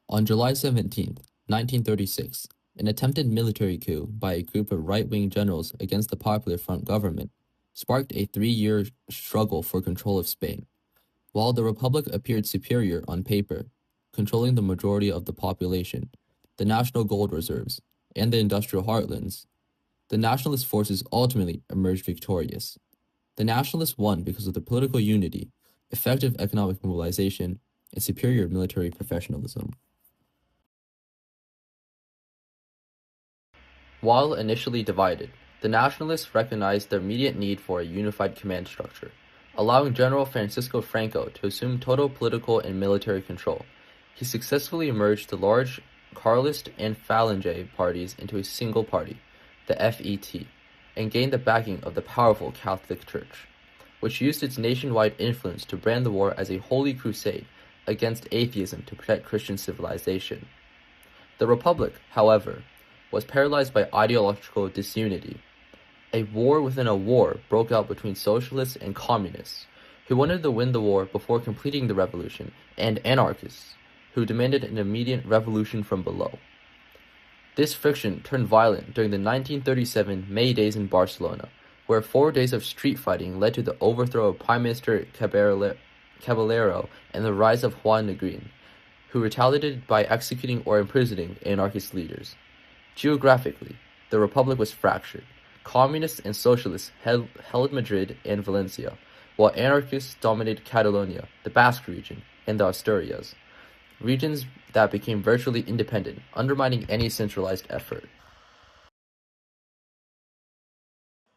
On July 17, 1936, an attempted military coup by a group of right-wing generals against the Popular Front government sparked a 3-year struggle for control of Spain. While the Republic appeared superior on paper, controlling the majority of the population, the national gold reserves, and the industrial heartlands, the nationalist forces ultimately emerged victorious. The nationalists won because of their political unity, effective economic mobilization, and superior military professionalism. While initially divided, the nationalists recognized the immediate need for a unified command structure, allowing General Francisco Franco to assume total political and military control. He successfully merged the large Carlist and Falange parties into a single party, the FET, and gained the backing of the powerful Catholic Church, which used its nationwide influence to brand the war as a holy crusade against atheism to protect Christian civilization. The Republic, however, was paralyzed by ideological disunity. A war within a war broke out between socialists and communists, who wanted to win the war before completing the revolution, and anarchists, who demanded an immediate revolution from below. This friction turned violent during the 1937 May Days in Barcelona, where 4 days of street fighting led to the overthrow of Prime Minister Caballero and the rise of Juan Negrin, who retaliated by executing or imprisoning anarchist leaders. Geographically, the Republic was fractured. Communists and socialists held Madrid and Valencia, while anarchists dominated Catalonia, the Basque region, and the Asturias, regions that became virtually independent, undermining any centralized effort.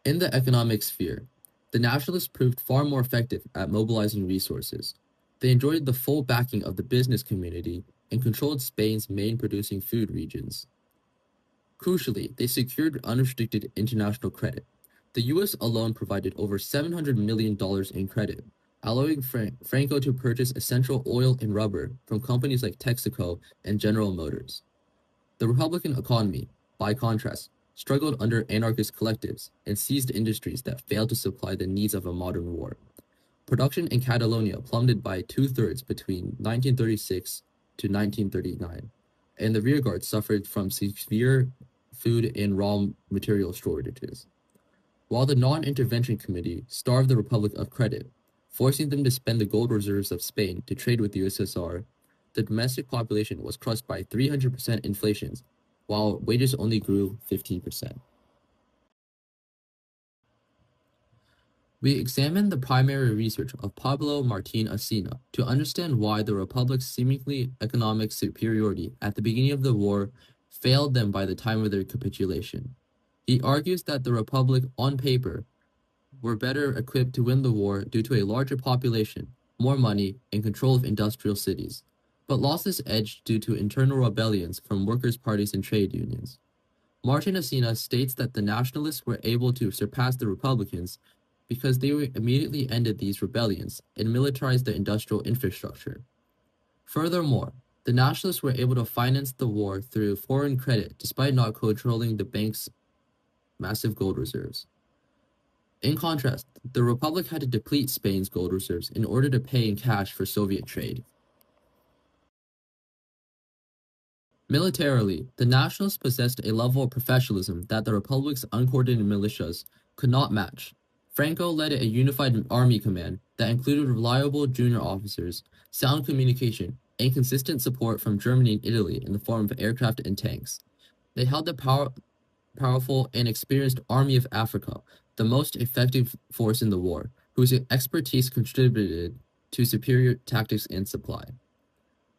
In the economic sphere, the nationalists proved far more effective at mobilizing resources. They enjoyed the full backing of the business community and controlled Spain's main producing food regions. Crucially, they secured unrestricted international credit. The US alone provided over $700 million in credit, allowing Franco to purchase essential oil and rubber from companies like Texaco and General Motors. The Republican economy, by contrast, struggled under anarchist collectives and seized industries that failed to supply the needs of a modern war. Production in Catalonia plummeted by 2/3 between 1936 to 1939, and the rearguard suffered from severe food and raw material shortages. While the Non-Intervention Committee starved the Republic of credit, forcing them to spend the gold reserves of Spain to trade with the USSR, the domestic population was crushed by 300% inflation, while wages only grew 15%. We examined the primary research of Pablo Martín Acina to understand why the Republic's seemingly economic superiority at the beginning of the war failed them by the time of their capitulation. He argues that the Republic, on paper, were better equipped to win the war due to a larger population, more money, and control of industrial cities, but lost this edge due to internal rebellions from workers' parties and trade unions. Martin Acina states that the nationalists were able to surpass the Republicans because they immediately ended these rebellions and militarized the industrial infrastructure. Furthermore, the nationalists were able to finance the war through foreign credit despite not controlling the bank's massive gold reserves. In contrast, the Republic had to deplete Spain's gold reserves in order to pay in cash for Soviet trade. Militarily, the nationalists possessed a level of professionalism that the Republic's uncoordinated militias could not match. Franco led a unified army command that included reliable junior officers, sound communication, and consistent support from Germany and Italy in the form of aircraft and tanks. They held the powerful and experienced Army of Africa, the most effective force in the war, whose expertise contributed to superior tactics and supply.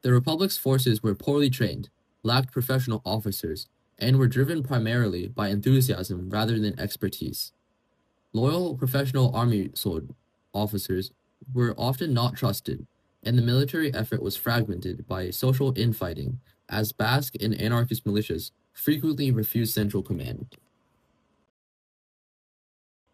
The Republic's forces were poorly trained, lacked professional officers, and were driven primarily by enthusiasm rather than expertise. Loyal professional army officers were often not trusted, and the military effort was fragmented by social infighting, as Basque and anarchist militias frequently refused central command.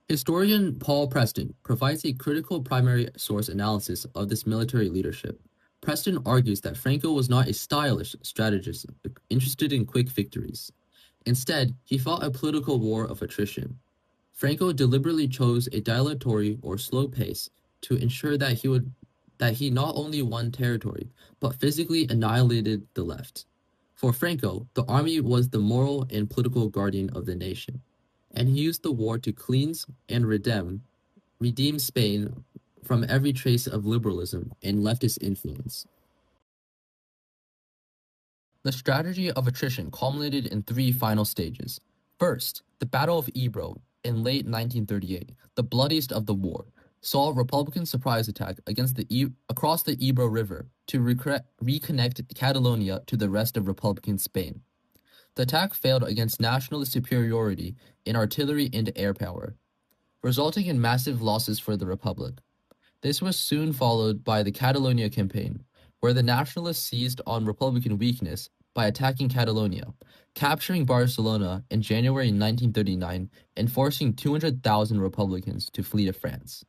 Historian Paul Preston provides a critical primary source analysis of this military leadership. Preston argues that Franco was not a stylish strategist interested in quick victories. Instead, he fought a political war of attrition. Franco deliberately chose a dilatory or slow pace to ensure that he would that he not only won territory, but physically annihilated the left. For Franco, the army was the moral and political guardian of the nation, and he used the war to cleanse and redeem Spain from every trace of liberalism and leftist influence. The strategy of attrition culminated in three final stages. First, the Battle of Ebro in late 1938, the bloodiest of the war, saw a Republican surprise attack across the Ebro River to reconnect Catalonia to the rest of Republican Spain. The attack failed against nationalist superiority in artillery and air power, resulting in massive losses for the Republic. This was soon followed by the Catalonia campaign, where the nationalists seized on Republican weakness by attacking Catalonia, capturing Barcelona in January 1939 and forcing 200,000 Republicans to flee to France.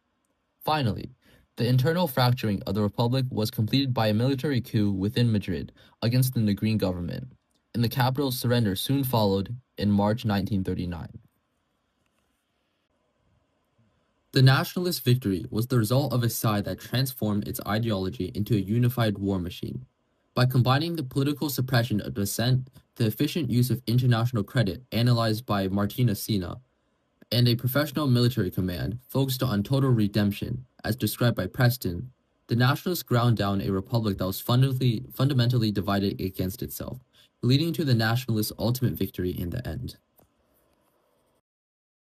Finally, the internal fracturing of the Republic was completed by a military coup within Madrid against the Negrin government, and the capital's surrender soon followed in March 1939. The nationalist victory was the result of a side that transformed its ideology into a unified war machine. By combining the political suppression of dissent, the efficient use of international credit analyzed by Martina Sina, and a professional military command focused on total redemption, as described by Preston, the nationalists ground down a republic that was fundamentally divided against itself, leading to the nationalists' ultimate victory in the end.